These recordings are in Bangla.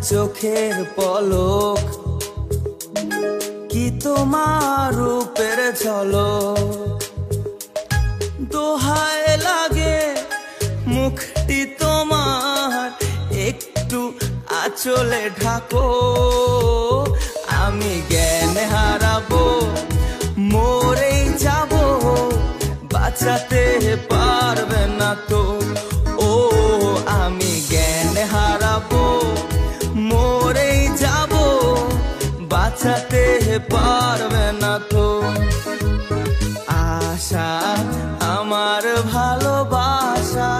চোখের পলক কি তোমার রূপের ঝলক দোহায় লাগে মুখটি তোমার একটু আঁচলে ঢাকো আমি জ্ঞান হারাবো মরেই যাব বাঁচাতে পারবে না তো ও আমি জ্ঞান হারাবো মরেই যাব বাঁচাতে পারবে না তো আশা আমার ভালোবাসা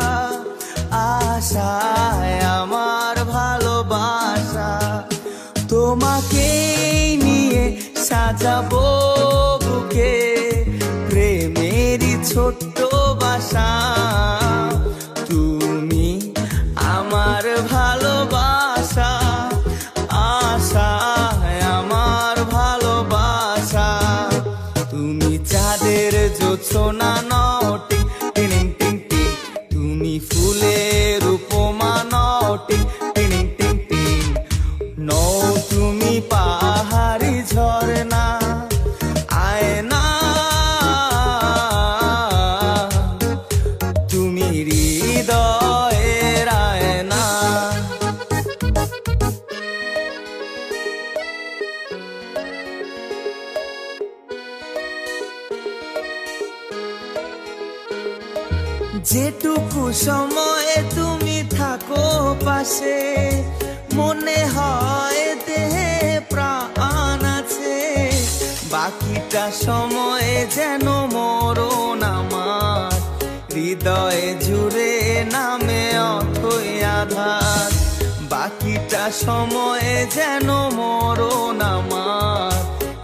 আশায় আমার ভালোবাসা তোমাকে নিয়ে সাজাবো বুকে প্রেমেরই ছোট্ট বাসা তুমি আমার ভালোবাসা আশায় আমার ভালোবাসা তুমি চাঁদের জোছনা নও টিং টিং টিং টিং তুমি ফুলের উপমা নও টিং টিং টিং টিং নও তুমি পাহাড়ি ঝরনা আয়না তুমি হৃদয়ের আয়না যেটুকু সময়ে তুমি থাকো পাশে মনে হয় দেহে প্রাণ আছে বাকিটা সময়ে যেন মরণ আমার হৃদয়ে জুড়ে নামে অথই আধার বাকিটা সময়ে যেন মরণ আমার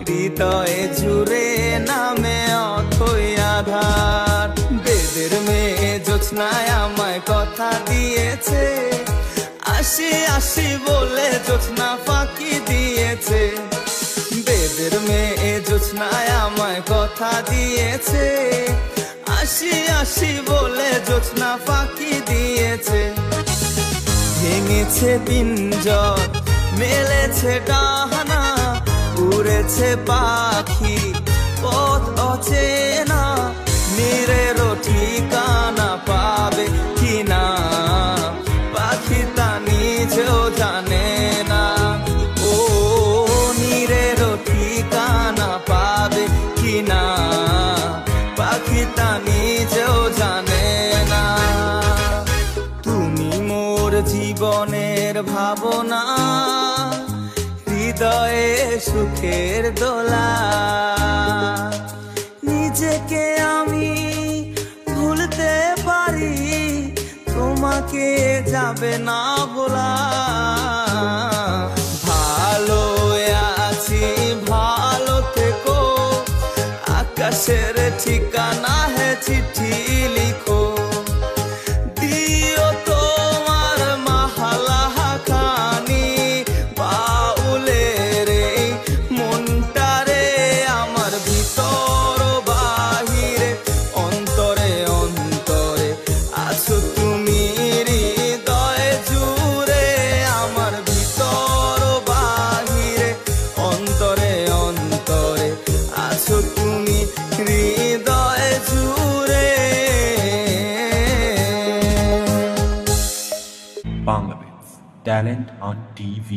হৃদয়ে জুড়ে নামে অথই আধার বেদের মেয়ে জোছনায় আমায় কথা দিয়েছে আসি আসি বলে জোছনা ফাঁকি দিয়েছে বেদের মেয়ে জোছনায় আমায় কথা দিয়েছে আসি আসি বলে জোছনা ফাঁকি দিয়েছে ভেঙেছে পিঞ্জর মেলেছে ডানা উড়েছে পাখি পথ অচেনা নীরেরও ঠিকানা পাবে কিনা পাখি তা নিজেও জানে না ও নীরেরও ঠিকানা পাবে কিনা পাখি তা নিজেও জানে না তুমি মোর জীবনের ভাবনা হৃদয়ে সুখের দোলা নিজেকে আমি ভুলতে পারি তোমাকে যাবে না বলা ভালো আছি ভালো থেকো আকাশের ঠিকানা হে চিঠি লিখো দিও তোমার মাহালা খানি বাউলের মনটারে আমার ভিতর বাহিরে অন্তরে অন্তরে আছো তুমি হৃদয় জুড়ে আমার ভিতর বাহিরে অন্তরে অন্তরে আছো তুমি হৃদয় জুড়ে Bangladesh Talent on TV